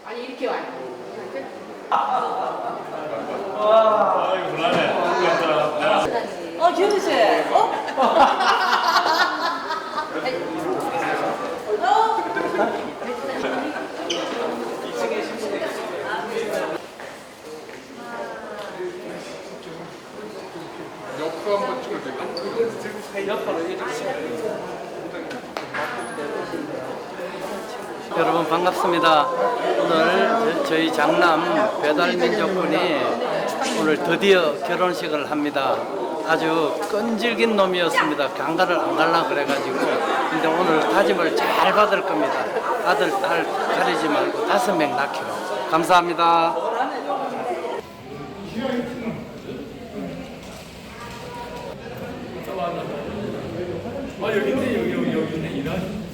아니 이렇게 와요. 와, 이거 불안해. 기현이 씨. 옆으로 한번 찍어줄까? 옆으로 여러분 반갑습니다. 오늘 저희 장남 배달민족분이 오늘 드디어 결혼식을 합니다. 아주 끈질긴 놈이었습니다. 강가를 안 갈라 그래가지고. 근데 오늘 다짐을 잘 받을 겁니다. 아들, 딸 가리지 말고 5명 낳기로. 감사합니다. 여기네, 이런.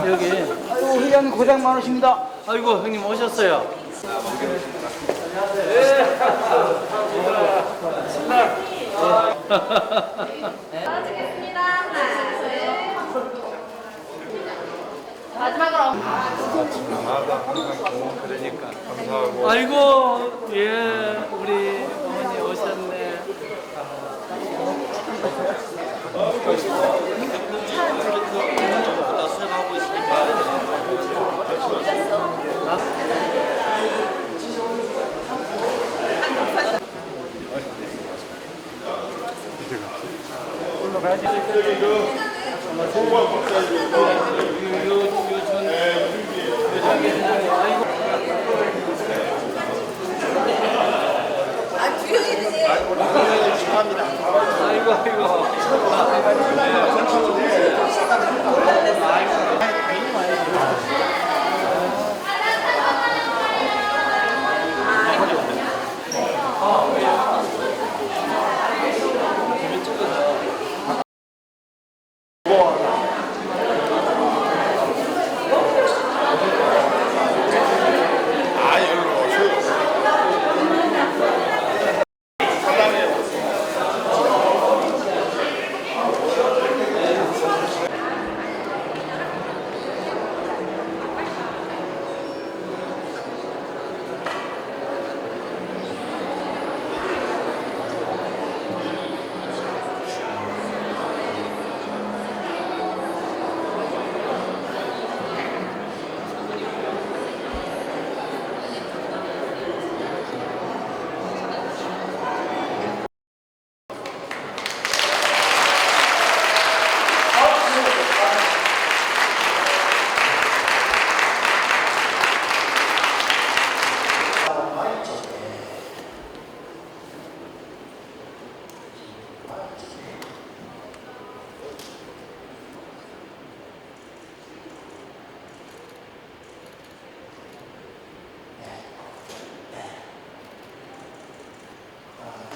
여기. 아이고, 회장님 고생 많으십니다. 아이고, 형님 오셨어요. 찍겠습니다. 하나, 둘. 마지막으로. 나마다 항상 좋은 그러니까 감사하고. 아이고, 예, 우리 어머니 오셨네. 아이고, 아이고.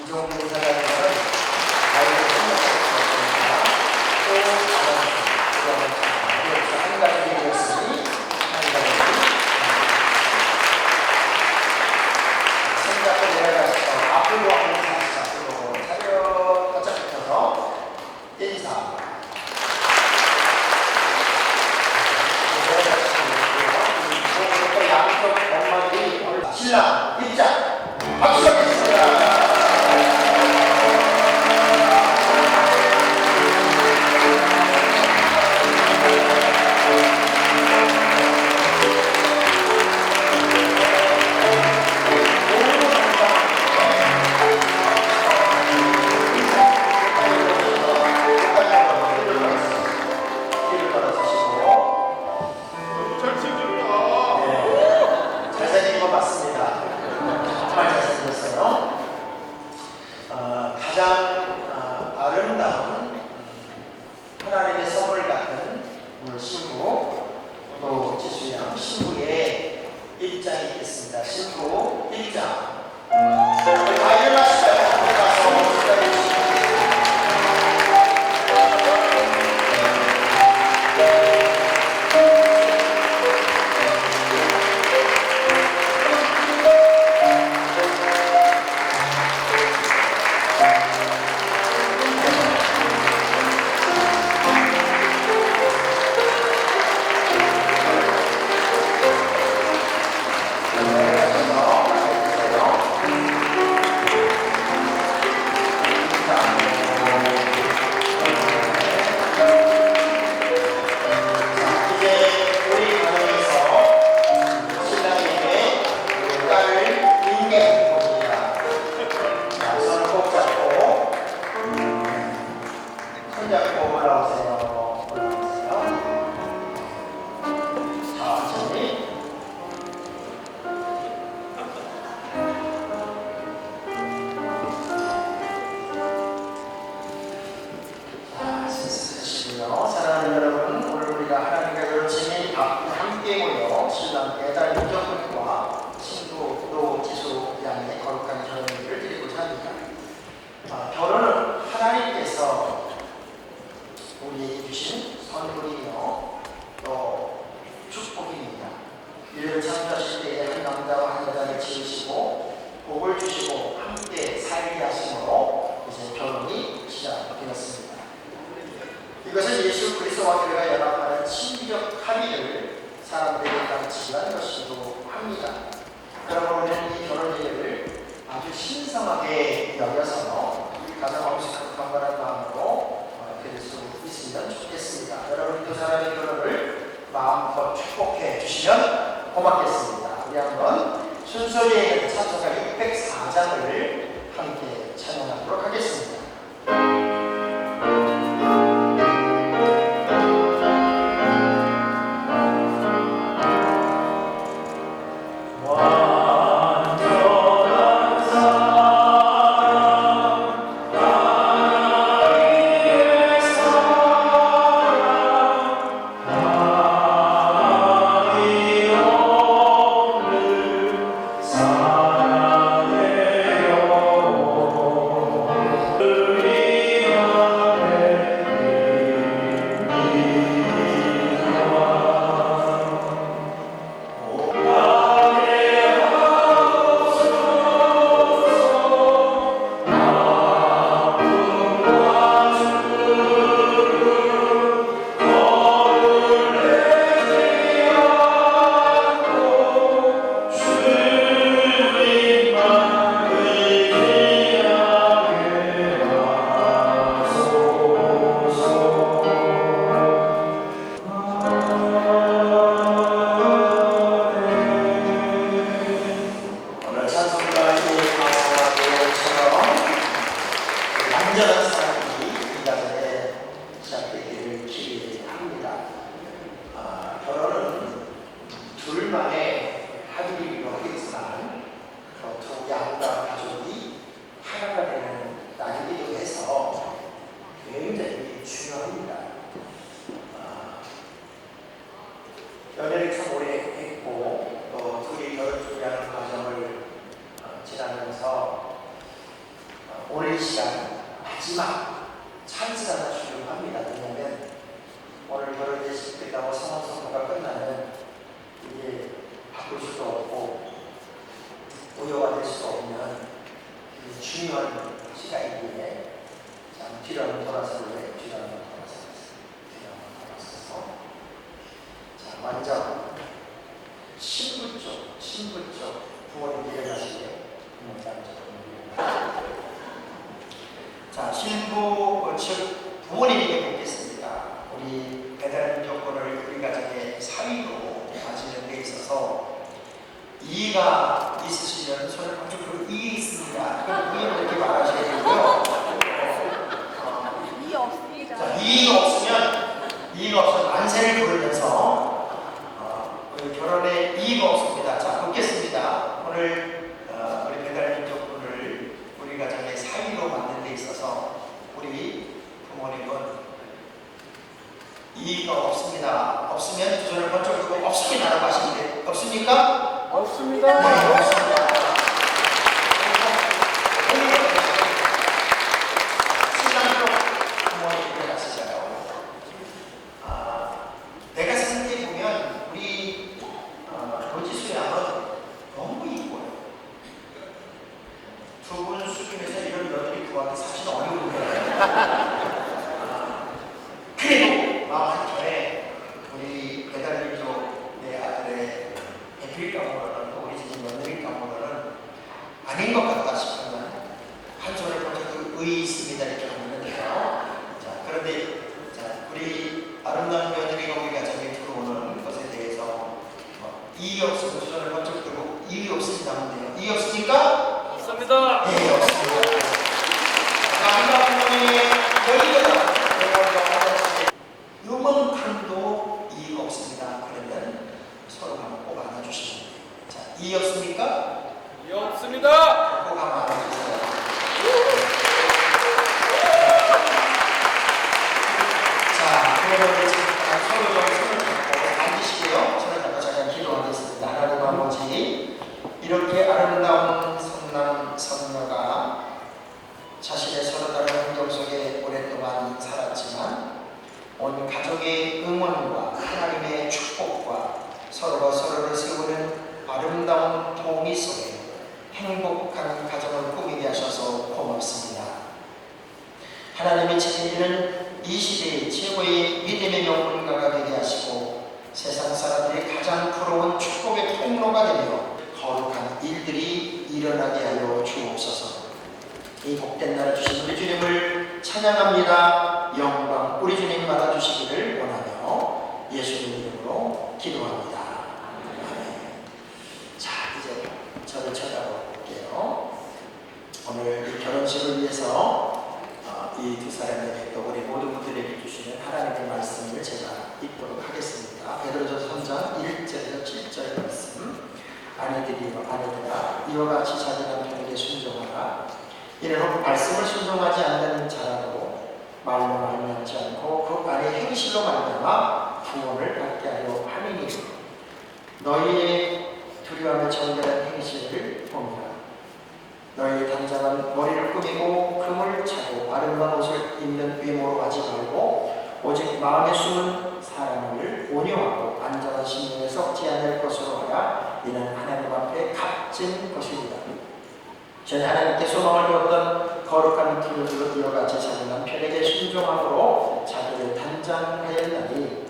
이종민 사장님은 아이를 생각했습니다. 또 한 가지 얘기였으니 한 가지 생각을 내려가서 앞으로 하는 사실 앞으로 차려 바짝 붙여서 1, 2, 3 그리고 양쪽 엄마들이 신랑 입장 박수 드리겠습니다. 결혼을 지으시고 복을 주시고 함께 살게 하심으로 이제 결혼이 시작되었습니다. 이것은 예수 그리스도와 교회가 연합하는 신비적 합의를 사람들에게 가르치기한 것이기도 합니다. 그러므로 우리는 이 결혼 예배를 아주 신성하게 여겨서 가장 엄숙하고 강건한 마음으로 드릴 수 있으면 좋겠습니다. 여러분 두 사람의 결혼을 마음껏 축복해 주시면 고맙겠습니다. 우리 한번 순서리에 있는 찬송가 604장을 함께 찬양하도록 하겠습니다. 연애를 참 오래 했고 또 둘이 결혼 준비하는 과정을 지나면서 오늘 이 시간 마지막 찬스를 하나 주려고 합니다. 왜냐하면 오늘 결혼 예식 끝나고 성원 선고가 끝나면 이게 바꿀 수도 없고 우여가 될 수도 없는 중요한 시간이기에 뒤로 한번 돌아서서 먼저 신부 쪽 부모님 일어나시게요. 자, 신부 즉 부모님에게 묻겠습니다. 우리 배달의 조건을 우리 가정의 사위로 가지는 데 있어서 이의가 있으시면 손을 아주 그 이의 있습니다. 이의를 이렇게 말하셔야 되고요. 이의 없습니다. 자, 이의가 없으면 만세를 부르면서 결혼에 이의가 없습니다. 자, 묻겠습니다. 오늘 우리 배달민족분을 우리 가정의 사위로 만든 데 있어서 우리 부모님은 이의가 없습니다. 없으면 두 손을 번쩍 들고 없습니다라고 하시는데 없습니까? 없습니다. 네, 없습니다. 신랑 쪽 부모님 일어나시잖아요. 내가 생각해 보면 우리 도지수 양은 너무 이뻐요. 두 분 수준에서 이런 며느리 구하기 사실 어려운 거예요. 그래도 마음 한켠에 우리 배달민족 내 아들의 애필 까보로는 또 우리 집 며느리 까보로는 아닌 것 같다 싶으면 한 손을 보자고 의의 있습니다 이렇게 하는데요. 자, 그런데 우리 아름다운 며느리가 우리 가정에 들어오는 것에 대해서 이의 없으면 두 손을 번쩍 들고 이의 없습니다 하면 돼요. 이의 없습니까? 없습니다. 네, 없습니다. 아름다운 부모님의 여기가 요만큼도 이의가 없습니다. 그러면 서로 한번 꼭 안아주시면 돼요. 자, 이의 없습니까? 없습니다. 꼭 한번 안아주세요. 자, 그러면 이제 서로 손을 잡고 앉으시고요. 손을 잡고 잠깐 기도하겠습니다. 하나님 아버지, 이렇게 아름다운 성남 성녀가 자신의 서로 다른 환경 속에 오랫동안 살았지만 온 가족의 응원과 하나님의 축복과 서로가 서로를 세우는 아름다운 동의 속에 행복한 가정을 꾸미게 하셔서 고맙습니다. 하나님이 책임지는 이 시대의 최고의 믿음의 영혼가가 되게 하시고 세상 사람들이 가장 부러운 축복의 통로가 되며 거룩한 일들이 일어나게 하여 주옵소서. 이 복된 날 주신 우리 주님을 찬양합니다. 영광 우리 주님 받아주시기를 원하며 예수님 이름으로 기도합니다. 아멘. 자, 이제 저를 쳐다볼게요. 오늘 이 결혼식을 위해서 이 두 사람에게 또 우리 모든 분들에게 주시는 하나님의 말씀을 제가 읽도록 하겠습니다. 베드로전서 3장 1절에서 7절 말씀. 아내들아 이와 같이 자기 남편에게 순종하라. 이는 말씀을 순종하지 않는 자라도 말로 말미암지 않고 그 안에 행실로 말미암아 구원을 받게 하려 함이니 너희의 두려움에 정결한 행실을 봅니다. 너희의 단장은 머리를 꾸미고 금을 차고 아름다운 옷을 입는 외모로 하지 말고 오직 마음에 숨은 사랑을 온유하고 안전한 심령에 썩지 않을 것으로 하라. 이는 하나님 앞에 값진 것입니다. 전에 하나님께 소망을 두었던 거룩한 기도들로 이와 같이 자기 남편에게 순종함으로 자기를 단장하였나니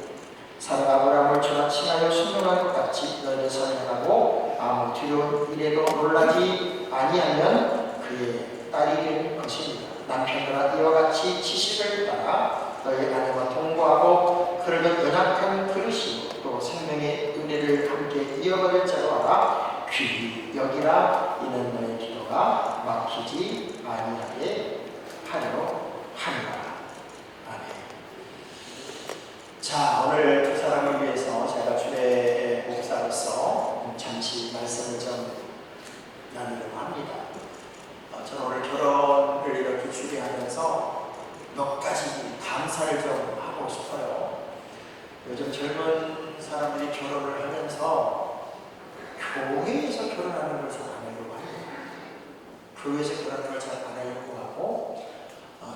사랑 아브라함을 주나 칭하여 순종한 것 같이 너희를 선행하고 아무 두려운 일에도 놀라지 아니하면 그의 딸이 된 것입니다. 남편들아 이와 같이 지식을 따라 너희 아내와 동거하고 그러면 연약한 그릇이요 또 생명의 은혜를 함께 이어받을 자로 알아 귀히 여기라. 이는 너의 기도가 막히지 아니하게 하려 함이라. 아멘. 자, 오늘 두 사람을 위해서 제가 주례 목사로서 잠시 말씀을 좀 나누려고 합니다. 저는 오늘 결혼을 이렇게 주례하면서 몇 가지 감사를 좀 하고 싶어요. 요즘 젊은 사람들이 결혼을 하면서 교회에서 결혼하는 걸 잘 안 하려고 합니다. 교회에서 결혼하는 걸 잘 안 하려고 하고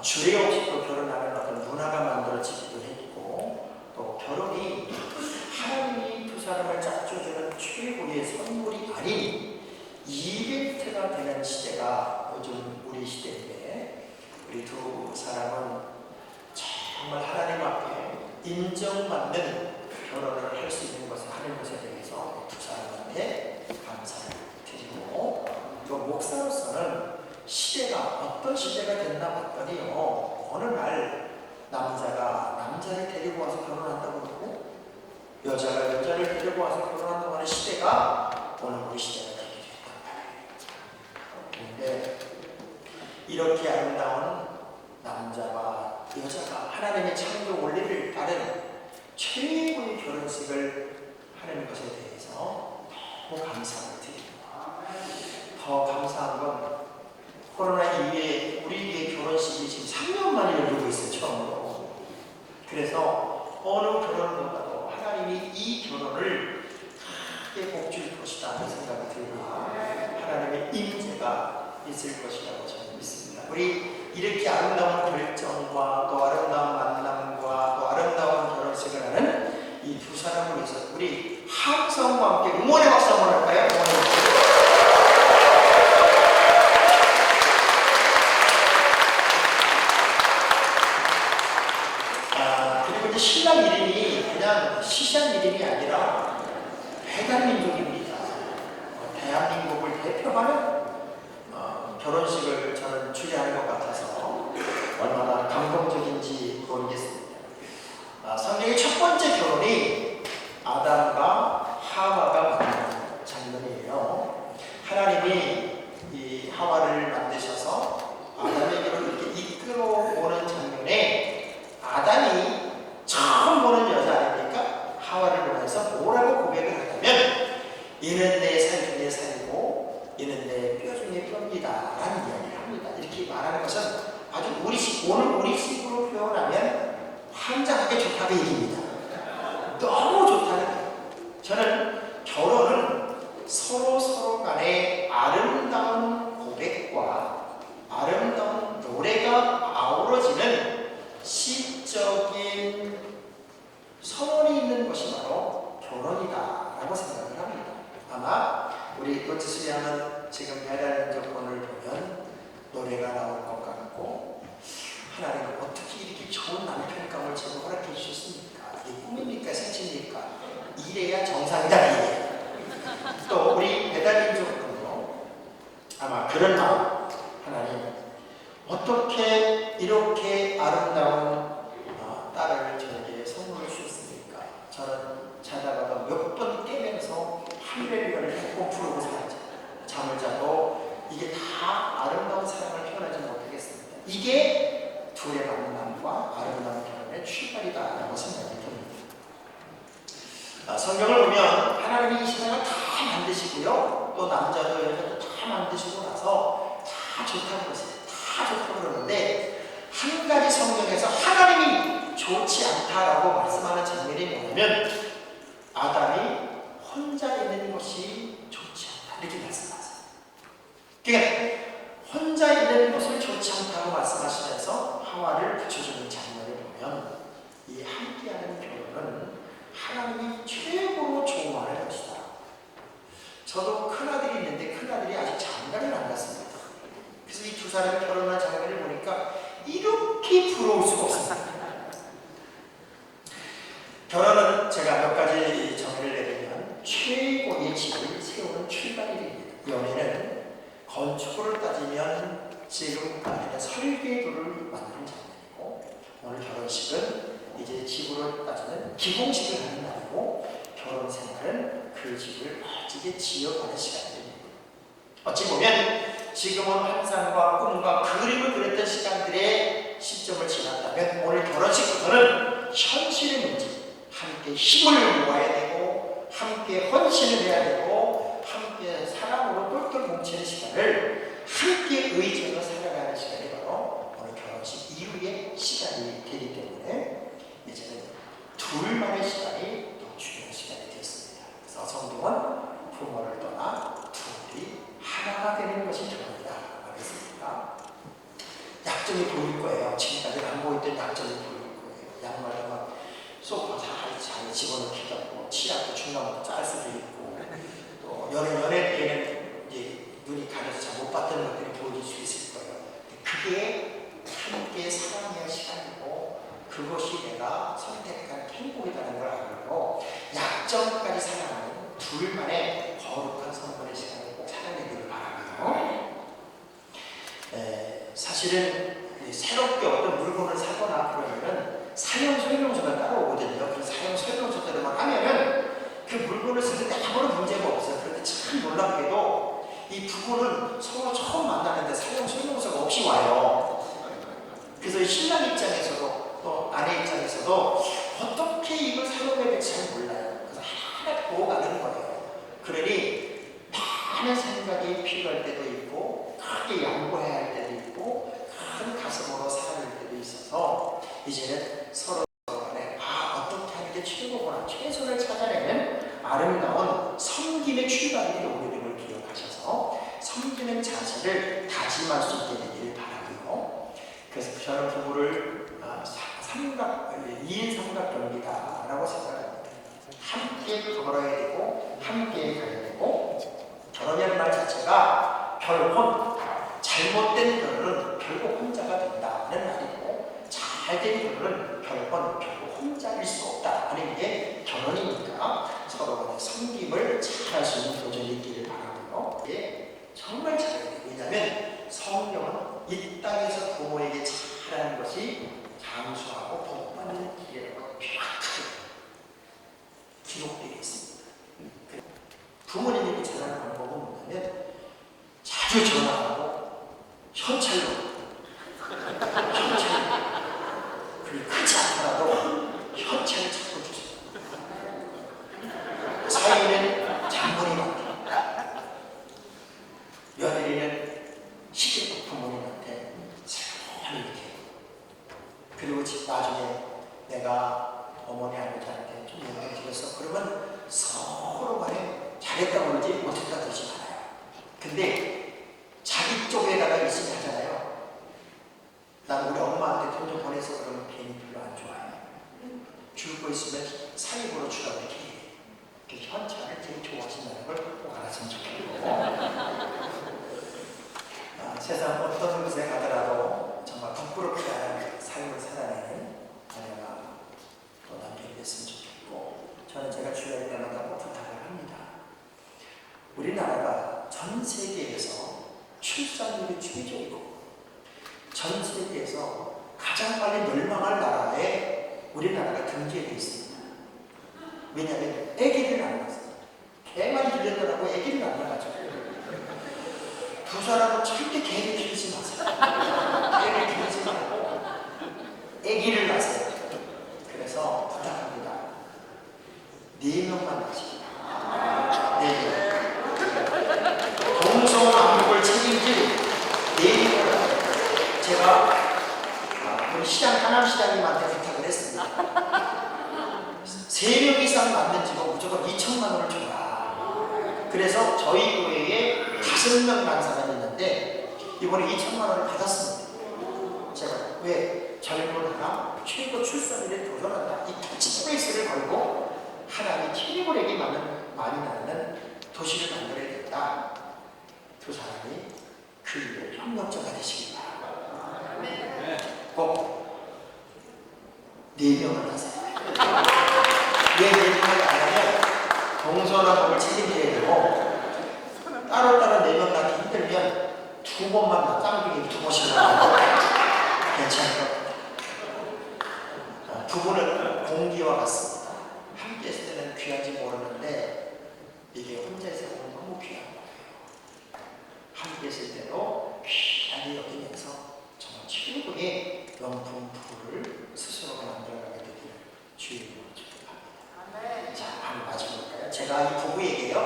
주례 없이 또 결혼하는 어떤 문화가 만들어지기도 했고 또 결혼이 하나님이 두 사람을 짝져주는 최고의 선물이 아닌 이벤트가 되는 시대가 요즘 우리 시대인데 우리 두 사람은 정말 하나님 앞에 인정받는 결혼을 할 수 있는 것을 하는 것에 대해서 두 사람한테 감사를 드리고 또 목사로서는 시대가 어떤 시대가 됐나 봤더니요 어느 날 남자가 남자를 데리고 와서 결혼한다고 그러고 여자가 여자를 데리고 와서 결혼한다고 하는 시대가 오늘 우리 시대가 되게 됐단 말이에요. 그런데 이렇게 아름다운 남자와 여자가 하나님의 창조 원리를 따른 최고의 결혼식을 하는 것에 대해서 너무 감사를 드립니다. 더 감사한 건 코로나 이후에 우리의 결혼식이 지금 3년 만에 열리고 있어요. 처음으로. 그래서 어느 결혼보다도 하나님이 이 결혼을 크게 복줄 것이다 하는 생각이 들고 하나님의 임재가 있을 것이라고 저는 믿습니다. 우리 이렇게 아름다운 결정과 또 아름다운 만남과 또 아름다운 결혼식을 하는 이 두 사람을 위해서 우리 함성과 함께 응원의 박수 한번 할까요? 그리고 이제 신랑 이름이 그냥 시시한 이름이 아니라 배달민족입니다. 대한민국을 대표하는 결혼식을 저는 주례하는 것 같아서 얼마나 감동적인지 모르겠습니다. 성경의 첫 번째 결혼이 아담과 하와가 만나는 장면이에요. 하나님이 이 하와를 만드셔서 아담에게로 이렇게 이끌어오는 장면에 아담이 처음 보는 여자 아닙니까? 하와를 보면서 뭐라고 고백을 하냐면 이는 내 살 중에 살고 이는 내 뼈 중에 뼈입니다 라는 이야기를 합니다. 이렇게 말하는 것은 아주 오늘 우리식으로 표현하면 환장하게 좋다는 얘기입니다. 너무 좋다는 거예요. 저는 결혼은 서로 간에 아름다운 고백과 아름다운 노래가 아우러지는 시적인 선언이 있는 것이 바로 결혼이다 라고 생각을 합니다. 아마 우리 노트스리하는 지금 배달민족본을 보면 노래가 나올 것 같고, 하나님 어떻게 이렇게 좋은 남편감을 제가 허락해 주셨습니까? 이게 꿈입니까? 생치입니까? 이래야 정상이다. 이래. 또 우리 배달민족본도 아마 그런 마음, 하나님 어떻게 이렇게 아름다운 딸을 저에게 선물해 주셨습니까? 저는 자다가도 몇 번 깨면서 할렐루야를 꼭 부르고 살았죠. 잠을 자도 이게 다 아름다운 사랑을 표현하지 못하겠습니다. 이게 둘의 만남과 아름다운 결혼의 출발이다라고 생각이 듭니다. 성경을 보면 하나님이 이 세상을 다 만드시고요, 또 남자도 여자도 다 만드시고 나서 다 좋다고 그러세요. 다 좋다고 그러는데 한 가지 성경에서 하나님이 좋지 않다라고 말씀하는 장면이 뭐냐면, 아담이 혼자 있는 것이 좋지 않다 이렇게 말씀하세요. 그러니까 혼자 있는 것을 좋지 않다고 말씀하시면서 하와를 붙여주는 장면을 보면, 이 함께하는 결혼은 하나님이 최고로 좋아하는 것이다. 저도 큰아들이 있는데 큰아들이 아직 장가를 안 갔습니다. 그래서 이 두 사람이 결혼한 장면을 보니까 이렇게 부러울 수가 없습니다. 결혼은 제가 몇 가지 정의를 내리면 최고의 집을 세우는 출발이 됩니다. 연애는 건축으로 따지면 지금까지는 설계도를 만드는 장면이고, 오늘 결혼식은 이제 집으로 따지면 기공식을 하는 날이고, 결혼 생활은 그 집을 멋지게 지어가는 시간입니다. 어찌 보면 지금은 환상과 꿈과 그림을 그렸던 시간들의 시점을 지났다면, 오늘 결혼식부터는 현실의 문제, 함께 힘을 모아야 되고 함께 헌신을 해야 되고 함께 사랑으로 똘똘 뭉치는 시간을 함께 의지하며 살아가는 시간이 바로 오늘 결혼식 이후의 시간이 되기 때문에 이제는 둘만의 시간이 더 중요한 시간이 되었습니다. 그래서 성경은 부모를 떠나 둘이 하나가 되는 것이 결혼이다 말했습니다. 약점이 보일 거예요. 지금까지 안 보였던 약점이 보일 거예요. 양말도 막 소파 잘 집어넣기도 하고, 치약도 중간부터 짤 수도 있고, 또 연애 때는 이제 눈이 가려서 잘 못 봤던 것들이 보여질 수 있을 거예요. 그게 함께 사랑의 시간이고, 그것이 내가 선택한 행복이라는 걸 알고, 약점까지 사랑하는 둘만의 거룩한 성도의 시간을 꼭 사랑하기를 바라고요. 사실은 새롭게 어떤 물건을 사거나 그러면은 사용 설명서가 따로 오거든요. 그 사용 설명서대로만 하면은 그 물건을 쓰는데 아무런 문제가 없어요. 그런데 참 놀랍게도 이 부부는 서로 처음 만나는데 사용 설명서가 없이 와요. 그래서 신랑 입장에서도 또 아내 입장에서도 어떻게 이걸 사용해야 될지 잘 몰라요. 그래서 하나 보고 가는 거예요. 그러니 많은 생각이 필요할 때도 있고, 크게 양보해야 할 때도 있고, 큰 가슴으로 살아갈 때도 있어서 이제는 서로 간에 어떻게 하는 게 최고구나, 최선을 찾아내는 아름다운 섬김의 출발이 오늘임을 기억하셔서 섬기는 자세를 다짐할 수 있게 되기를 바라고요. 그래서 저는 부부를 2인 삼각관계다라고 생각합니다. 함께 걸어야 되고 함께 가야 되고, 결혼이라는 말 자체가 결혼, 잘못된 결혼은 결국 혼자가 된다는 말이고, 잘된 결혼은 결국 혼자일 수 없다 하는 게 결혼이니까 서로 간의 섬김을 잘할 수 있는 도전이 있기를 바라고요. 이게 정말 잘해야 돼요. 왜냐하면 성경은 이 땅에서 부모에게 잘하는 것이 장수하고 복받는 길이라고 명확하게 기록되어 있습니다. 부모님에게 잘하는 방법은 뭐냐면 자주 전화하고 현찰로 그리고 크지 않더라도 현찰을 찾고 주세요. 사위는 장모님 같아, 며느리는 시집 부모님한테 살짝 이렇게, 그리고 나중에 내가 어머니 아버지한테 좀 영향을 드렸어 그러면 서로 간에 잘했다고 그러지 못했다 그러지 않아요. 근데 자기 쪽에다가 있으면 하잖아요. 난 우리 엄마한테 돈 좀 보내서 그러면 괜히 별로 안 좋아해요. 줄 거 있으면 사입으로 주라고 이렇게 해요. 현찰을 되게 좋아하신다는 걸 꼭 알았으면 좋겠고, 세상 어떤 곳에 가더라도 정말 부끄럽지 않은 삶을 살아내는 자녀가 또 남편이 됐으면 좋겠고, 저는 제가 주일 때마다 꼭 부탁을 합니다. 우리나라가 전 세계에서 출산율이 최저이고 전 세계에서 가장 빨리 멸망할 나라에 우리나라가 등재되어 있습니다. 왜냐하면 아기를 안 낳았어요. 개만 들렸더라고 아기를 안 낳아가지고. 두 사람은 절대 개를 기르지 마세요. 개를 기르지 말고 아기를 낳으세요. 그래서 부탁합니다. 4명만 낳으시기 바랍니다. 4명. 동서남북을 책임질 4명을 제가 우리 시장, 하남시장님한테 부탁을 했습니다. 3명 이상 낳는 집은 무조건 2천만 원을 줘라. 그래서 저희 교회에 5명 낳은 사람이 있는데 이번에 2천만 원을 받았습니다. 제가 왜 젊은 하나 최고 출산율에 도전한다, 이 캐치프레이스를 걸고 하나님이 최고에게 많이 낳는 도시를 만들어야겠다. 두 사람이 그 일에 협력자가 되시기 바랍니다. 꼭 4명을 하세요. 왜 4명을 하냐면 동서남북을 책임져야 되고, 따로따로 4명 낳기 힘들면 2번만 쌍둥이 2번씩 낳아도 괜찮을 것 같아요. 부부는 공기와 같습니다. 함께 있을 때는 귀한지 모르는데 이게 혼자 있을 때는 너무 귀한 거예요. 함께 있을 때도 귀하게 여기면서 정말 최고의 명품 부부를 스스로가 만들어가게 되기를 주의 이름으로 축복합니다. 자, 한번 마쳐볼까요? 제가 이 부부에게요,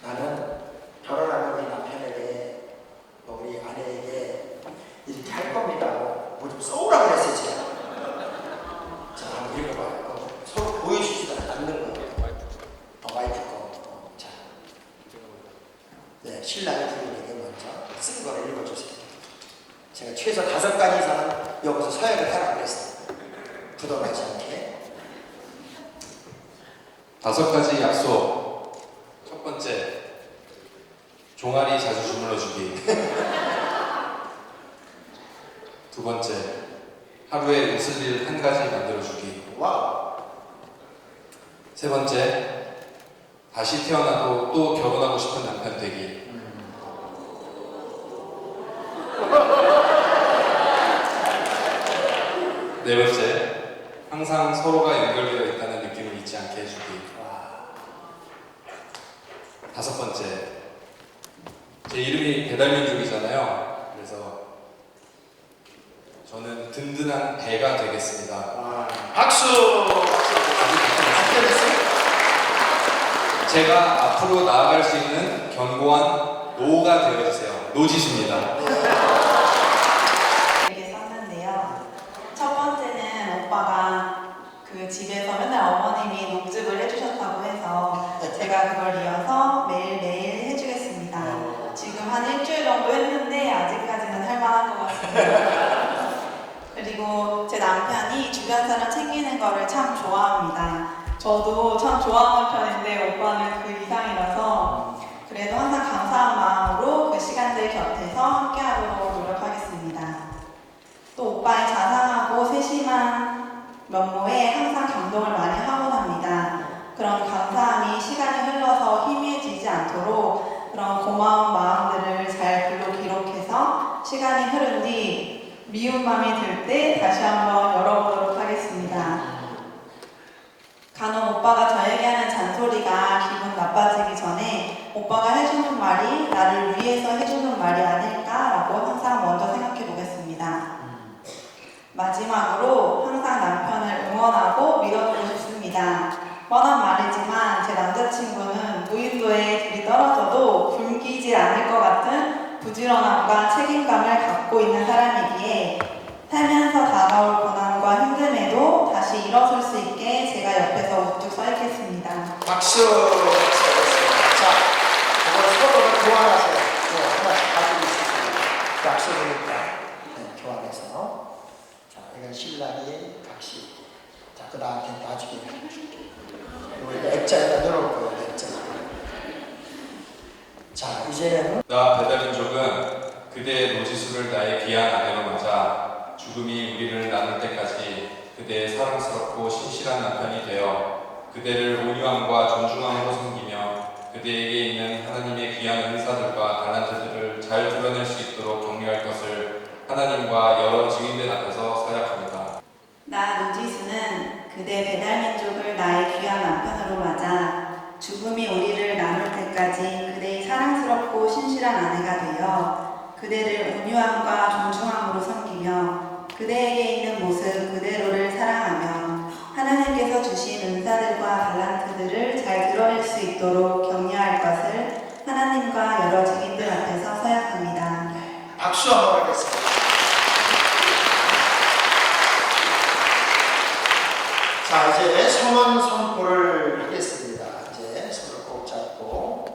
나는 결혼하는 우리 남편에게, 우리 아내에게 이렇게 할 겁니다. 뭐 좀 써오라 그랬어요, 제가. 자, 한번 읽어봐요. 서로 보여주지도 않는 거예요. 와이프 거. 자, 네, 신랑의 부인에게 먼저 쓴 거를 읽어주세요. 제가 최소 5가지 이상은 여기서 서약을 하라고 그랬어요. 부담하지 않게. 5가지 약속. 첫 번째, 종아리 자주 주물러주기. 두 번째, 하루에 웃을 일 1가지 만들어주기. 와우. 세 번째, 다시 태어나도 또 결혼하고 싶은 남편 되기. 네 번째, 항상 서로가 연결되어 있다는 느낌을 잊지 않게 해주기. 5번째, 제 이름이 배달민족이잖아요. 그래서 저는 든든한 배가 되겠습니다. 박수! 제가 앞으로 나아갈 수 있는 견고한 노가 되어주세요. 노지수입니다. 이렇게 썼는데요. 첫 번째는 오빠가 그 집에서 맨날 어머님이 녹즙을 해주셨다고 해서 제가 그걸 이어서 매일매일 해주겠습니다. 지금 한 일주일 정도 했는데 아직까지는 할만한 것 같습니다. 그리고 제 남편이 주변 사람 챙기는 거를 참 좋아합니다. 저도 참 좋아하는 편인데 오빠는 그 이상이라서 그래도 항상 감사한 마음으로 그 시간들 곁에서 함께하도록 노력하겠습니다. 또 오빠의 자상하고 세심한 면모에 항상 감동을 많이 하곤 합니다. 그런 감사함이 시간이 흘러서 희미해지지 않도록 그런 고마운 마음들을 잘 글로 기록해서 시간이 흐른 뒤 미운 마음이 들 때 다시 한번 열어보도록 하겠습니다. 간혹 오빠가 저에게 하는 잔소리가 기분 나빠지기 전에 오빠가 해주는 말이 나를 위해서 해주는 말이 아닐까라고 항상 먼저 생각해 보겠습니다. 마지막으로 항상 남편을 응원하고 밀어주고 싶습니다. 뻔한 말이지만 제 남자친구는 무인도에 둘이 떨어져도 굶기지 않을 것 같은 부지런함과 책임감을 갖고 있는 사람이기에 살면서 다가올 고난과 힘듦에도 다시 일어설 수 있게 제가 옆에서 우뚝 서 있겠습니다. 박수! 자, 이걸 서로를 교환하세요. 하나씩 가지고 있습니다. 약속이니까 교환해서. 자, 이건 신랑이 각시. 자, 그 나한테 나중에 우리가 액자에다 넣어놓을 거예요, 액자. 자, 이제는 나 배달민족은 그대의 노지수를 나의 귀한 아내로 맞아 죽음이 우리를 나눌 때까지 그대의 사랑스럽고 신실한 남편이 되어 그대를 온유함과 존중함으로 섬기며 그대에게 있는 하나님의 귀한 은사들과 달란트들을 잘 드러낼 수 있도록 격려할 것을 하나님과 여러 증인들 앞에서 서약합니다. 나 노지수는 그대 배달민족을 나의 귀한 남편으로 맞아 죽음이 우리를 나눌 때까지 그대의 사랑스럽고 신실한 아내가 되어 그대를 온유함과 존중함으로 섬기며 그대에게 있는 모습 그대로를 사랑하며 하나님께서 주신 은사들과 달란트들을 잘 드러낼 수 있도록 격려할 것을 하나님과 여러 증인들 앞에서 서약합니다. 박수 한번 하겠습니다. 자, 이제 성원 선포를 하겠습니다. 이제 손을 꼭 잡고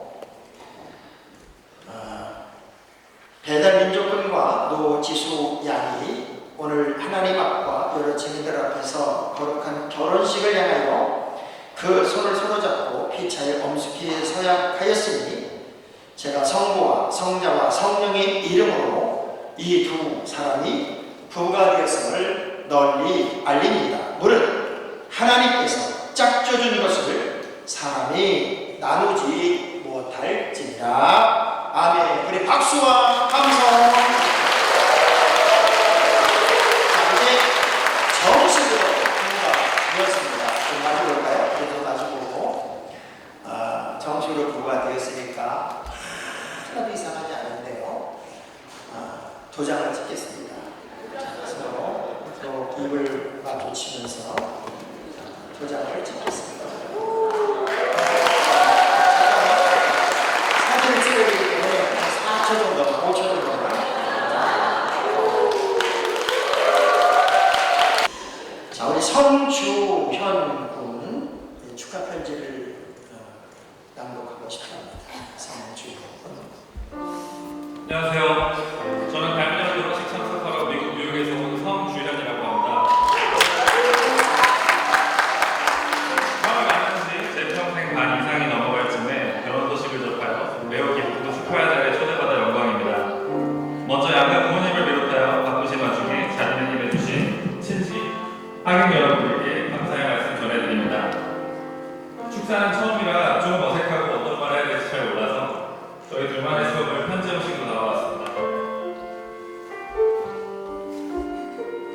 배달민족군과 노지수 양이 오늘 하나님 앞과 여러 증인들 앞에서 거룩한 결혼식을 향하여 그 손을 서로 잡고 피차에 엄숙히 서약하였으니 제가 성부와 성자와 성령의 이름으로 이 두 사람이 부부가 되었음을 널리 알립니다. 무릇 하나님께서 짝져준 것을 사람이 나누지 못할지니라. 아멘. 우리 박수와 감성. 자, 이제 정식으로 부부가 되었습니다. 좀 마주볼까요? 좀 마주보고 정식으로 부부가 되었으니까 하나도 이상하지 않은데요. 도장을 찍겠습니다. 서로 또 입을 마주치면서 도장을 찍겠습니다. 사진을 찍어야 되기 때문에 4초 정도, 5초 정도만. 자, 우리 성주현 군 축하 편지를 낭독하고 싶습니다. 성주현 군. 안녕하세요. 저는 발명한 결혼식 참석하러 미국 뉴욕에서 온 성주현이라고 합니다. 처음에 만난 지 제 평생 반 이상이 넘어갈 즈음에 결혼 소식을 접하여 매우 기쁘고 축하할 자리에 초대받아 영광입니다. 먼저 양가 부모님을 비롯하여 바쁘신 와중에 자리를 임해주신 친지, 하객 여러분들께 감사의 말씀 전해드립니다. 축사는 처음이라 좀 어색하고 어떤 말 해야 될지 잘 몰라서 저희 둘만의 수업을 편지 형식으로 나와왔습니다.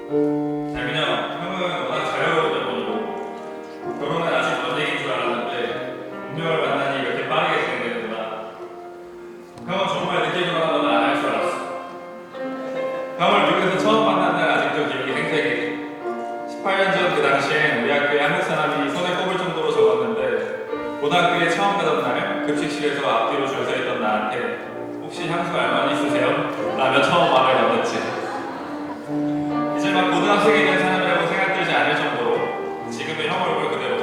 달민아, 형은 워낙 자유로운 여건이고 결혼은 아직 먼 얘기인 줄 알았는데 운명을 만나니 이렇게 빠르게 진행되는구나. 형은 정말 늦게 결혼하면 안 할 줄 알았어. 형을 미국에서 처음 만난 날 아직도 기억이 생생해. 18년 전 그 당시엔 우리 학교에 한국 사람이 손에 꼽을 정도로 적었는데 고등학교에 처음 가던 날 급식실에서 앞뒤로 줄 서 있던 나한테 혹시 향수 알바니 있으세요? 라며 처음 말을 건넸지. 이제 막 고등학생이 된 사람이라고 생각 들지 않을 정도로 지금의 형 얼굴 그대로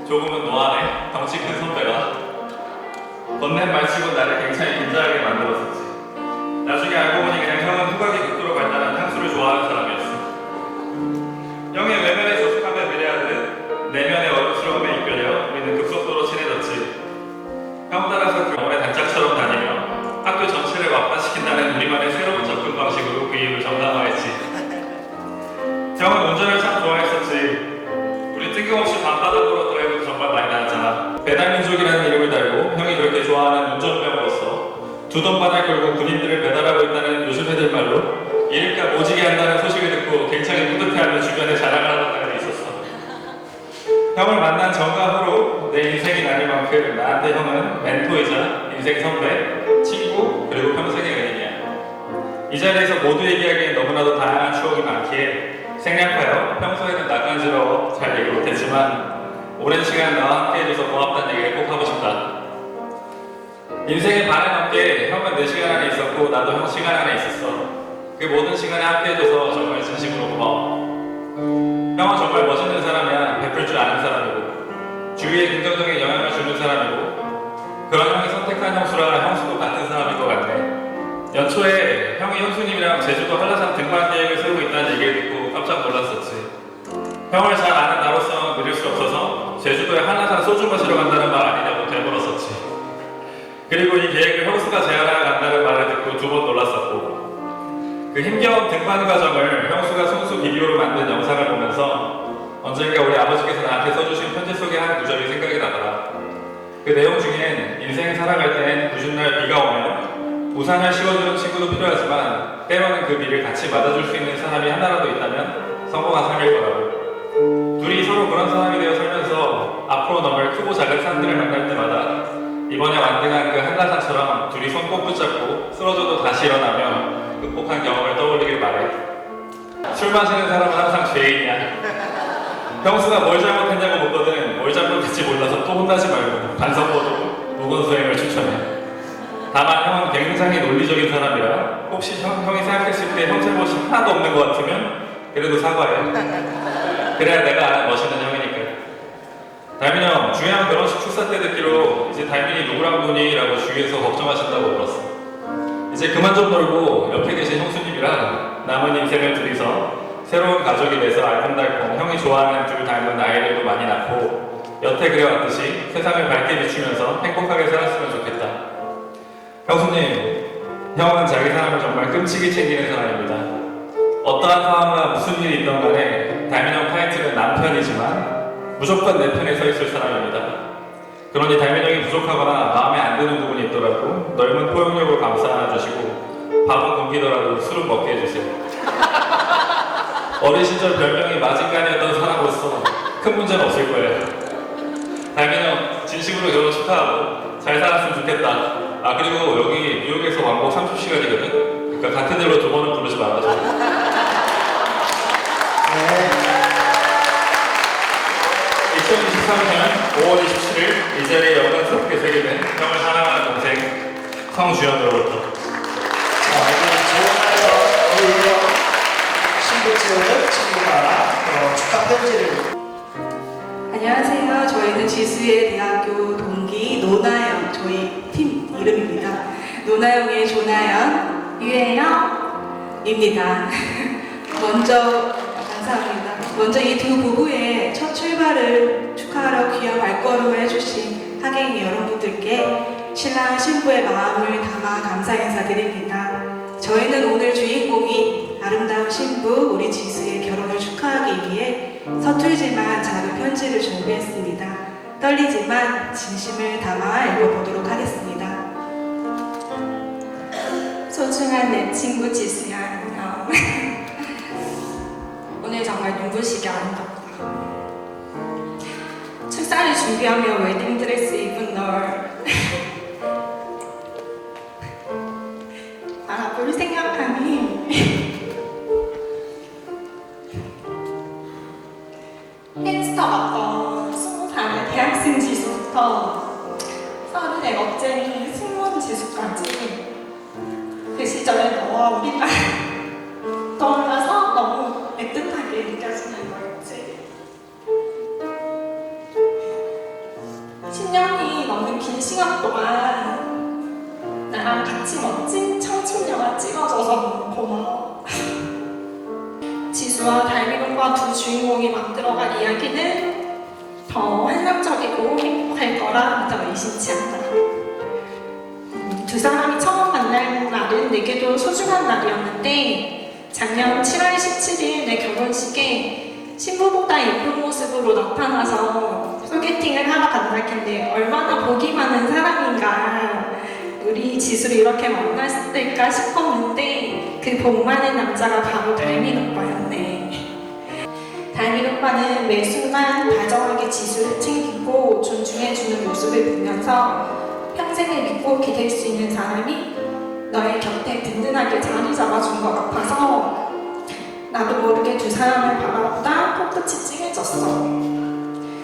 조금은 노안에 덩치 큰 선배가 건넨 말치고 나를 굉장히 긴장하게 만들었었지. 나중에 알고 보니 그냥 형은 후각이 극도로 발달한 향수를 좋아하는 사람이었어. 형의 외면에 조숙함에 비례하듯 내면의 어른스러움에 이끌려 우리는 급속도로 친해졌지. 형 따라서 교원에 단짝처럼 다니며 학교 전체를 완파시킨다는 우리만의 새로운 접근 방식으로 그 이유를 정당화했지. 형은 운전을 참 좋아했었지. 우리 뜬금없이 밤바닥으로 드라이브도 정말 많이 다녔잖아. 배달민족이라는 이름을 달고 형이 그렇게 좋아하는 운전병으로서 두 돈바닥 걸고 군인들을 배달하고 있다는 요즘 애들 말로 이름값 오지게 한다는 소식을 듣고 굉장히 뿌듯해하며 주변에 자랑하는 날이 있었어. 형을 만난 전과 후로 내 인생이 나눌 만큼 나한테 형은 멘토이자 인생 선배, 친구, 그리고 평생의 은인이야. 이 자리에서 모두 얘기하기엔 너무나도 다양한 추억이 많기에 생략하여 평소에는 낯간지러워 잘 얘기 못했지만 오랜 시간 나와 함께해줘서 고맙다는 얘기를 꼭 하고 싶다. 인생의 반을 넘게 형은 내 시간 안에 있었고 나도 형 시간 안에 있었어. 그 모든 시간에 함께해줘서 정말 진심으로 고마워. 형은 정말 멋있는 사람이야. 베풀 줄 아는 사람이고 주위에 긍정적인 영향을 주는 사람이고 그런 형이 선택한 형수라 형수도 같은 사람인 것 같네. 연초에 형이 형수님이랑 제주도 한라산 등반 계획을 세우고 있다는 얘기를 듣고 깜짝 놀랐었지. 형을 잘 아는 나로서는 믿을 수 없어서 제주도에 한라산 소주 마시러 간다는 말 아니냐고 되물었었지. 그리고 이 계획을 형수가 제안하러 간다는 말을 듣고 두 번 놀랐었고 힘겨운 등반 과정을 형수가 손수 비디오로 만든 영상을 보면서 언젠가 우리 아버지께서 나한테 써주신 편지 속의 한 구절이 생각이 나더라. 그 내용 중엔 인생 살아갈 땐 굳은 날 비가 오면 우산을 씌워주는 친구도 필요하지만 때로는 그 비를 같이 맞아줄 수 있는 사람이 하나라도 있다면 성공한 삶일 거라고. 둘이 서로 그런 사람이 되어 살면서 앞으로 넘을 크고 작은 산들을 만날 때마다 이번에 완등한 그 한라산처럼 둘이 손 꼭 붙잡고 쓰러져도 다시 일어나며 극복한 경험을 떠올리길 바래. 술 마시는 사람은 항상 죄인이야. 형수가 뭘 잘못했냐고 묻거든 뭘 잘못했지 몰라서 또 혼나지 말고 반성보도 무건수행을 추천해. 다만 형은 굉장히 논리적인 사람이라 혹시 형이 생각했을 때 형 잘못이 하나도 없는 것 같으면 그래도 사과해. 그래야 내가 아는 멋있는 형이니까. 달민이 형, 중요한 결혼식 축사 때 듣기로 이제 달민이 누구랑 보니? 라고 주위에서 걱정하신다고 들었어. 이제 그만 좀 놀고 옆에 계신 형수님이랑 남은 인생을 둘이서 새로운 가족이 돼서 알콩달콩 형이 좋아하는 둘 닮은 아이들도 많이 낳고 여태 그래왔듯이 세상을 밝게 비추면서 행복하게 살았으면 좋겠다. 형수님, 형은 자기 사람을 정말 끔찍이 챙기는 사람입니다. 어떠한 상황과 무슨 일이 있던 간에 달민 형 타이틀은 남편이지만 무조건 내 편에 서 있을 사람입니다. 그러니 달민 형이 부족하거나 마음에 안 드는 부분이 있더라도 넓은 포용력으로 감싸 안아주시고 밥은 굶기더라도 술은 먹게 해주세요. 어린 시절 별명이 마징간이었던 사람으로서 큰 문제는 없을 거예요. 달민 형 진심으로 결혼 축하하고 잘 살았으면 좋겠다. 아 그리고 여기 뉴욕에서 왕복 30시간이거든? 그러니까 같은 일로 두 번은 부르지 말아줘. 네. 2023년 5월 27일 이 자리에 영광스럽게 새겨낸 형을 사랑하는 동생 성주현으로부터. 자, 오늘 좋은 날과 어울려 신부 채우는 친구가 축하 편지를. 안녕하세요. 저희는 지수의 대학교 동기 노나영, 저희 팀 이름입니다. 노나영의 조나연, 유혜영입니다. 먼저 감사합니다. 먼저 이 두 부부의 첫 출발을 축하하러 귀한 발걸음을 해주신 하객 여러분들께 신랑 신부의 마음을 담아 감사 인사드립니다. 저희는 오늘 주인공인 아름다운 신부 우리 지수의 결혼을 축하하기 위해 서툴지만 작은 편지를 준비했습니다. 떨리지만 진심을 담아 읽어보도록 하겠습니다. 소중한 내 친구 지수야, 안녕. 오늘 정말 눈부시게 아름답다. 축사를 준비하며 웨딩드레스 입은 널 알아볼 생각하니 햄스터 같던 20살의 대학생 지수부터 30의 억제니 승무원 지수까지 그 시절의 너와 우리가 떠올라서 너무 애틋하게 느껴지는 거였지. 10년이 넘는 긴 시간 동안 나랑 같이 멋진 청춘 영화 찍어줘서 너무 고마워. 지수와 달미론과 두 주인공이 만들어갈 이야기는 더 환상적이고 행복할 거라 믿어 의심치 않아. 두 사람이 처음 만난 날은 내게도 소중한 날이었는데 작년 7월 17일 내 결혼식에 신부보다 예쁜 모습으로 나타나서 소개팅을 하러 간다길래 얼마나 복이 많은 사람인가, 우리 지수를 이렇게 만났을까 싶었는데 그 복 많은 남자가 바로 달민 오빠였네. 달민 오빠는 매 순간 다정하게 지수를 챙기고 존중해주는 모습을 보면서 평생을 믿고 기댈 수 있는 사람이 너의 곁에 든든하게 자리 잡아준 것 같아서 나도 모르게 두 사람을 바라보다 코끝이 찡해졌어.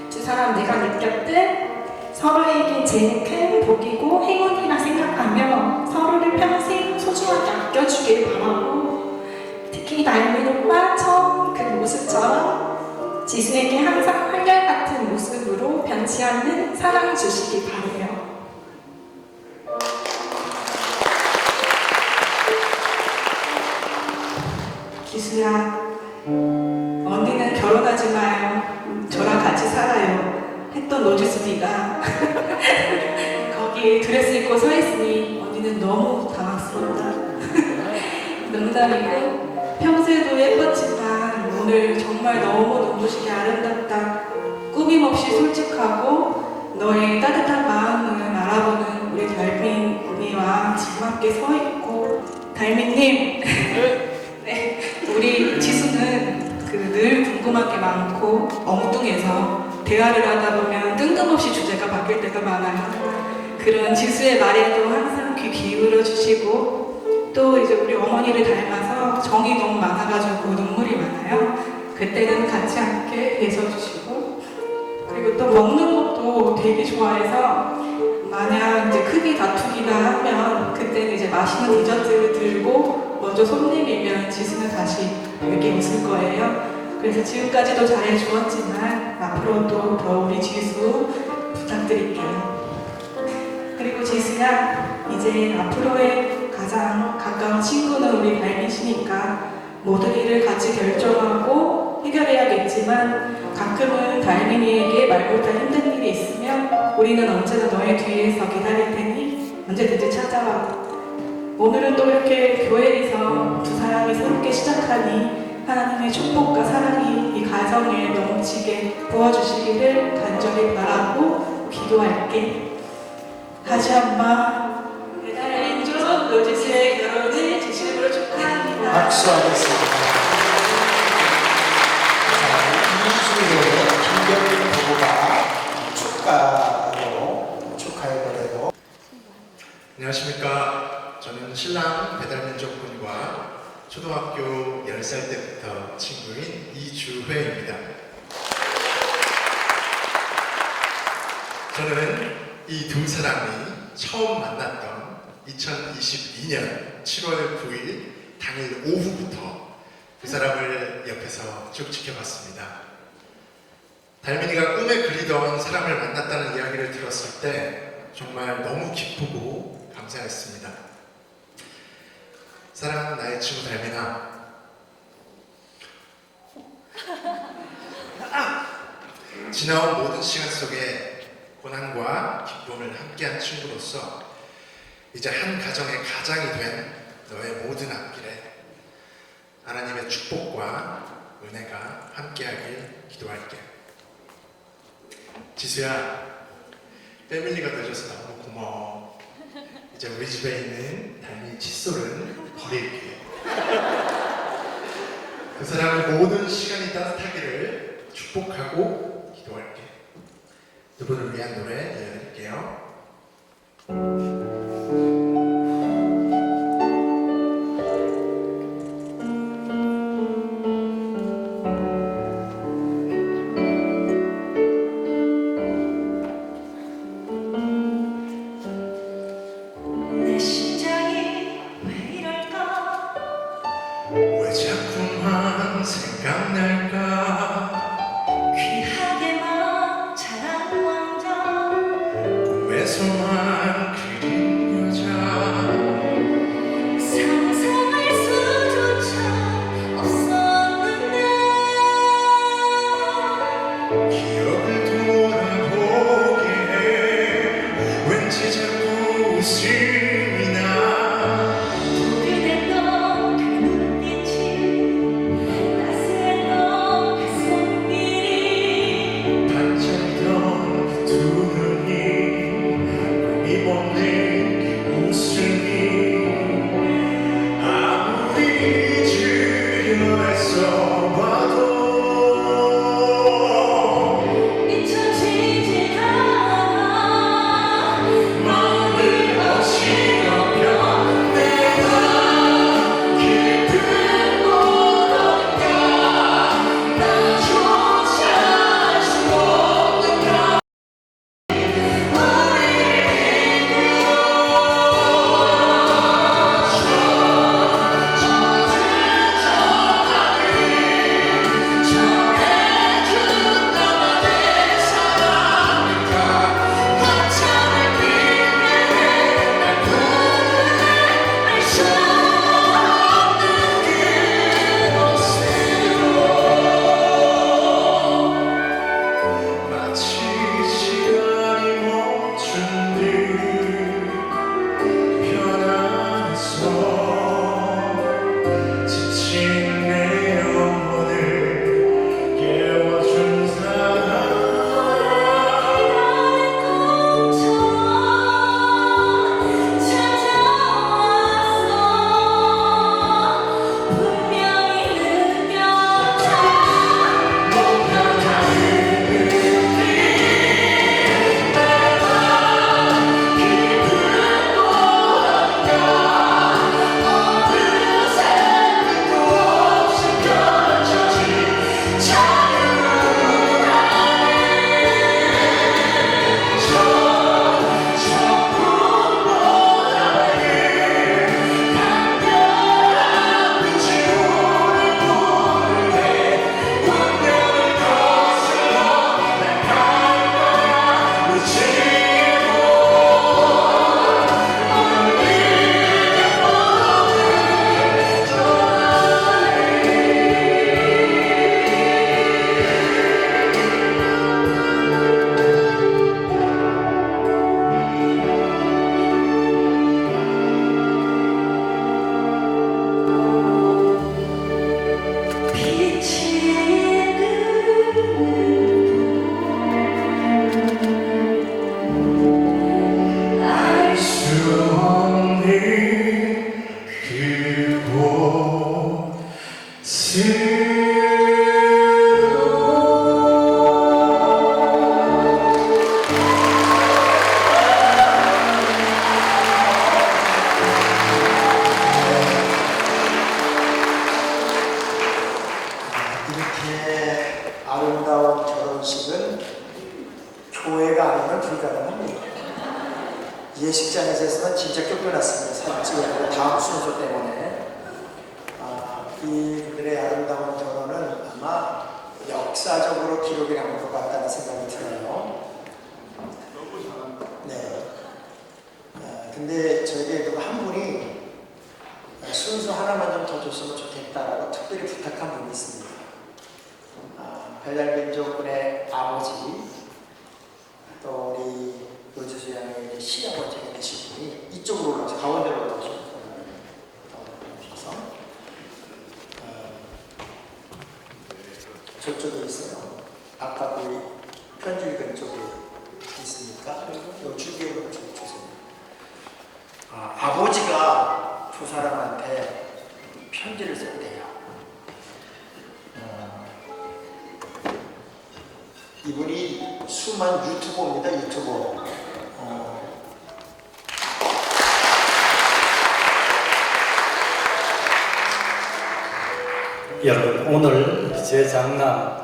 두 사람 내가 느꼈듯 서로에게 제일 큰 복이고 행운이라 생각하며 서로를 평생 소중하게 아껴주길 바라고, 특히 달민 오빠 처음 그 모습처럼 지수에게 항상 한결같은 모습으로 변치 않는 사랑 주시기 바라요. 기수야, 언니는 결혼하지 마요. 저랑 같이 살아요. 했던 노지수 네가 거기에 드레스 입고 서 있으니 언니는 너무 당황스럽다. 농담 농담이고 평소에도 예뻤지만 오늘 정말 너무 눈부시게 아름답다. 꾸밈없이 솔직하고 너의 따뜻한 마음을 알아보는 우리 달민이와 지금 함께 서 있고 달민님 네, 우리 지수는 늘 궁금한 게 많고 엉뚱해서 대화를 하다 보면 뜬금없이 주제가 바뀔 때가 많아요. 그런 지수의 말에도 항상 귀 기울여 주시고 또 이제 우리 어머니를 닮아서 정이 너무 많아가지고 눈물이 많아요. 그때는 같이 함께 계셔주시고 그리고 또 먹는 것도 되게 좋아해서 만약 이제 크게 다투기나 하면 그때는 이제 맛있는 디저트를 들고 먼저 손님이면 지수는 다시 이렇게 웃을 거예요. 그래서 지금까지도 잘해주었지만 앞으로도 더 우리 지수 부탁드릴게요. 그리고 지수야, 이제 앞으로의 가장 가까운 친구는 우리 달민 씨니까 모든 일을 같이 결정하고 해결해야겠지만 가끔은 달민이에게 말 못할 힘든 일이 있으면 우리는 언제나 너의 뒤에서 기다릴 테니 언제든지 찾아와. 오늘은 또 이렇게 교회에서 두 사람이 새롭게 시작하니 하나님의 축복과 사랑이 이 가정에 넘치게 부어주시기를 간절히 바라고 기도할게. 다시 한번 배달민족 노지수의 결혼을 진심으로 축하합니다. 박수하겠습니다. 이주의 김경민 부부가 축하의 노래로. 안녕하십니까. 저는 신랑 배달민족군과 초등학교 10살 때부터 친구인 이주회입니다. 저는 이 두 사람이 처음 만났던 2022년 7월 9일 당일 오후부터 그 사람을 옆에서 쭉 지켜봤습니다. 달민이가 꿈에 그리던 사람을 만났다는 이야기를 들었을 때 정말 너무 기쁘고 감사했습니다. 사랑하는 나의 친구 달민아, 지나온 모든 시간 속에 고난과 기쁨을 함께한 친구로서 이제 한 가정의 가장이 된 너의 모든 앞길에 하나님의 축복과 은혜가 함께하길 기도할게. 지수야, 패밀리가 되어줘서 너무 고마워. 이제 우리 집에 있는 달민 칫솔은 버릴게. 그 사람의 모든 시간이 따뜻하기를 축복하고 기도할게. 두 분을 위한 노래 들려드릴게요. 내 심장이 왜 이럴까? 왜 자꾸만 생각날까? 귀하게만 자란 왕자 꿈에서만 그린 여자, 상상할 수조차 없었는데 기억을 돌아보게 해. 왠지 자꾸 웃음이 나. 포근했던 그 눈빛이 따스했던 그 손길이 반짝이던 그 두 눈이 꿈이 없는 그 웃음이 아무리 잊으려 애써 봐도 잊혀지지가 않아 마음을 없이 찍어놨습니다. 사진 찍어놓고 다음 순서 때문에 이들의 아름다운 결혼은 아마 역사적으로 기록이 남을 것 같다는 생각이 들어요. 너무 잘한다. 네. 근데 저에게 한 분이 순서 하나만 좀 더 줬으면 좋겠다라고 특별히 부탁한 분이 있습니다. 배달민족군의 아버지, 또 우리 노지수 양의 시아버지가 되신 분이 이쪽으로 올라와서 가운데로 올라오셔서 저쪽에 있어요. 아까 그 편지 읽은 쪽에 있으니까 요 주기로 좀 주세요. 아버지가 두 사람한테 편지를 썼대요. 이분이 수많은 유튜버입니다. 유튜버. 여러분, 오늘 제 장남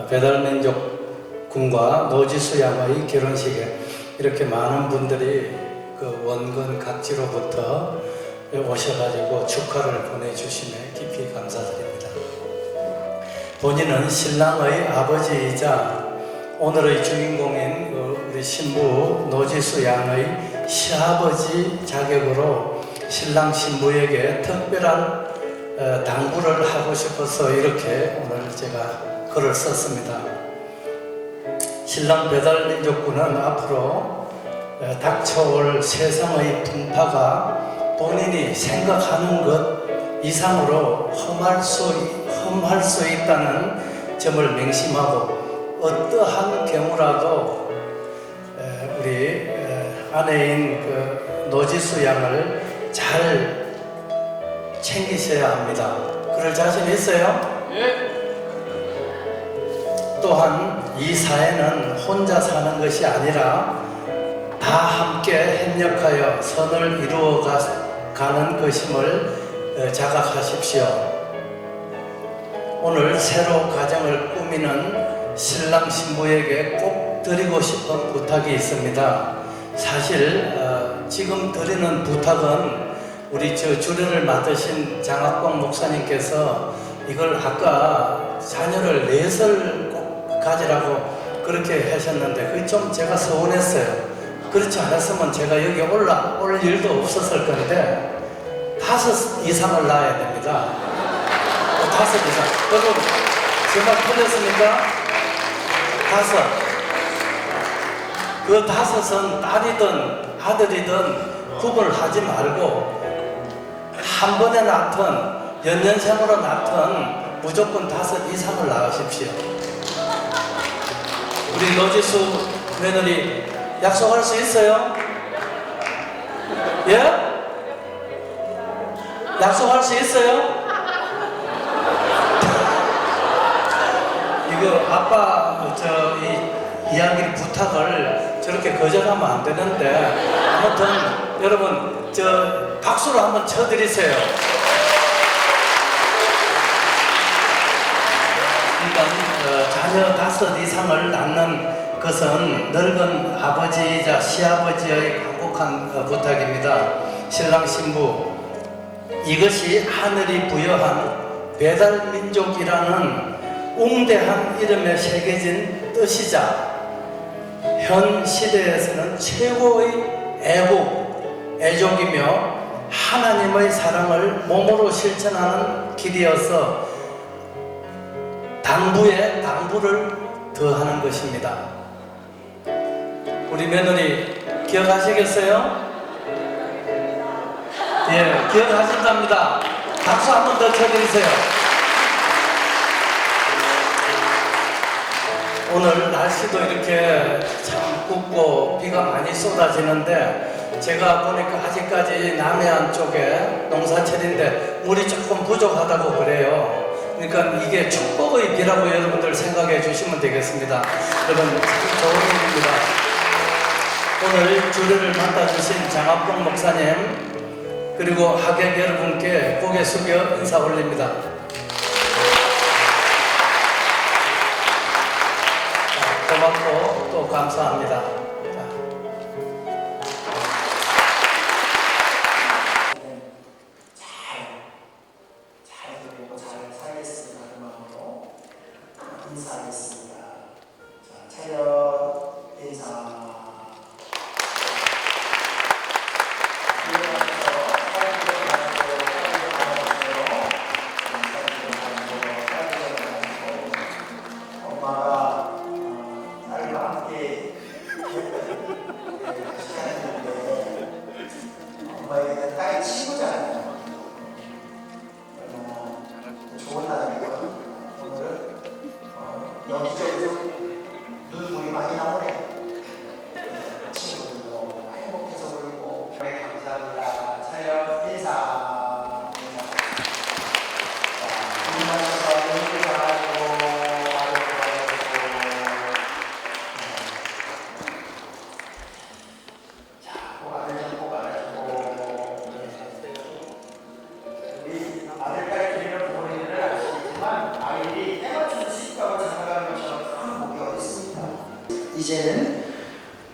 배달민족 군과 노지수 양의 결혼식에 이렇게 많은 분들이 그 원근 각지로부터 오셔가지고 축하를 보내주심에 깊이 감사드립니다. 본인은 신랑의 아버지이자 오늘의 주인공인 우리 신부 노지수 양의 시아버지 자격으로 신랑 신부에게 특별한 당부를 하고 싶어서 이렇게 오늘 제가 글을 썼습니다. 신랑 배달민족군은 앞으로 닥쳐올 세상의 풍파가 본인이 생각하는 것 이상으로 험할 수 있다는 점을 명심하고 어떠한 경우라도 우리 아내인 그 노지수 양을 잘 챙기셔야 합니다. 그럴 자신 있어요? 예. 또한 이 사회는 혼자 사는 것이 아니라 다 함께 협력하여 선을 이루어가는 것임을 자각하십시오. 오늘 새로 가정을 꾸미는 신랑 신부에게 꼭 드리고 싶은 부탁이 있습니다. 사실 지금 드리는 부탁은 우리 주례를 맡으신 장학봉 목사님께서 이걸 아까 자녀를 넷을 꼭 가지라고 그렇게 하셨는데 그게 좀 제가 서운했어요. 그렇지 않았으면 제가 여기 올 일도 없었을 건데 5 이상을 낳아야 됩니다. 5 이상. 여러분, 제 말 틀렸습니까? 5. 그 5은 딸이든 아들이든 구분을 하지 말고 한 번에 낳든 연년생으로 낳든 무조건 5 이상을 낳으십시오. 우리 노지수 며느리 약속할 수 있어요? 예? 약속할 수 있어요? 이거 아빠 이 이야기를 부탁을 저렇게 거절하면 안 되는데 아무튼 여러분 박수로 한번 쳐드리세요. 그러니까 자녀 5 이상을 낳는 그것은 늙은 아버지이자 시아버지의 간곡한 부탁입니다. 신랑 신부, 이것이 하늘이 부여한 배달민족이라는 웅대한 이름에 새겨진 뜻이자 현 시대에서는 최고의 애족이며 하나님의 사랑을 몸으로 실천하는 길이어서 당부에 당부를 더하는 것입니다. 우리 며느리 기억하시겠어요? 예, 기억하신답니다. 박수 한 번 더 쳐드리세요. 오늘 날씨도 이렇게 참 굽고 비가 많이 쏟아지는데 제가 보니까 아직까지 남해안 쪽에 농사철인데 물이 조금 부족하다고 그래요. 그러니까 이게 축복의 비라고 여러분들 생각해 주시면 되겠습니다. 여러분 참 좋은 일입니다. 오늘 주례를 맡아주신 장학봉 목사님 그리고 하객 여러분께 고개 숙여 인사 올립니다. 고맙고 또 감사합니다. 부모에게는 딸의 친구잖아요. 얼마나 좋은 날이면 오늘은 여기저기서 눈물이 많이 나오네요. 친구들도 행복해서 울고 네, 감사합니다. 차렷 인사. 인사하셔서 연기 잘하시고 자, 고관을 잡고 우리 아들딸끼리는 부모님들을 아시겠지만 아이들이 때가 주는 식감을 생각하는 것처럼 큰 복이 어디 있습니까? 이제는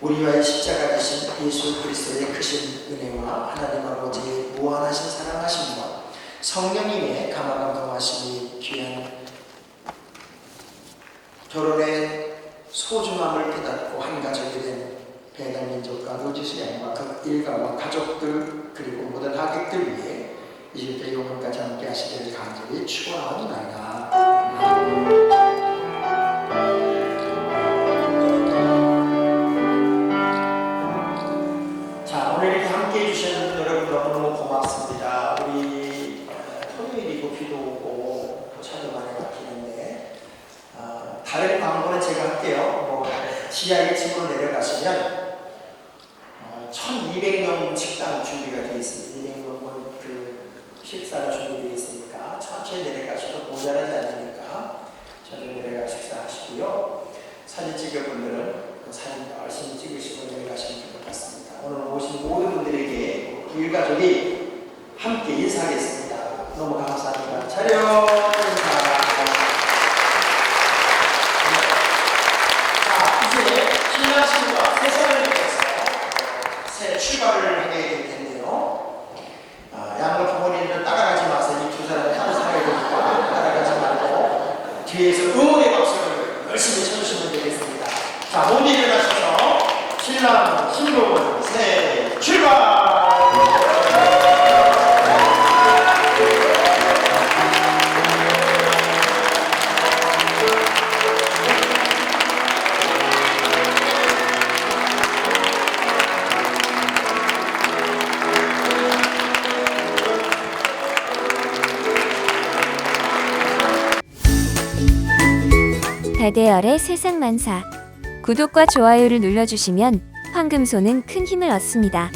우리와의 십자가 되신 예수 그리스도의 크신 은혜와 하나님 아버지의 무한하신 사랑하심과 성령님의 감화감동하심이 귀한 결혼의 소중함을 깨닫고 한 가족이 된 배달민족과 노지수 양과 그 일가와 가족들 그리고 모든 하객들 위해 이제부터 영원까지 함께 하시기를 간절히 축원하옵나이다. 오늘 이렇게 함께 해주신 여러분 너무너무 고맙습니다. 우리 토요일이고 비도 오고 차도 많이 막히는데 다른 광고는 제가 할게요. 지하 1층으로 내려가시면 1200명 식당 준비가 되어 있습니다. 200명은 그 식사가 준비되어 있으니까 천천히 내려가셔도 모자라지 않으니까 천천히 내려가 식사하시고요. 사진 찍을 분들은 그 사진 열심히 찍으시고 내려가시면 될 것 같습니다. 오늘 오신 모든 분들에게 일가족이 함께 인사하겠습니다. 너무 감사합니다. 차렷 인사. 자, 이제 신랑 신부가 새 생을 위해서 새 출발을 하게 될 텐데요. 양가 부모님들 따라가지 마세요. 이 두 사람이 한 사람이 되니까 따라가지 말고 뒤에서 응원의 박수를 열심히 쳐주시면 되겠습니다. 자, 모두 일어나셔서 신랑 신부 새 출발! 달대열의 세상만사 구독과 좋아요를 눌러주시면 황금소는 큰 힘을 얻습니다.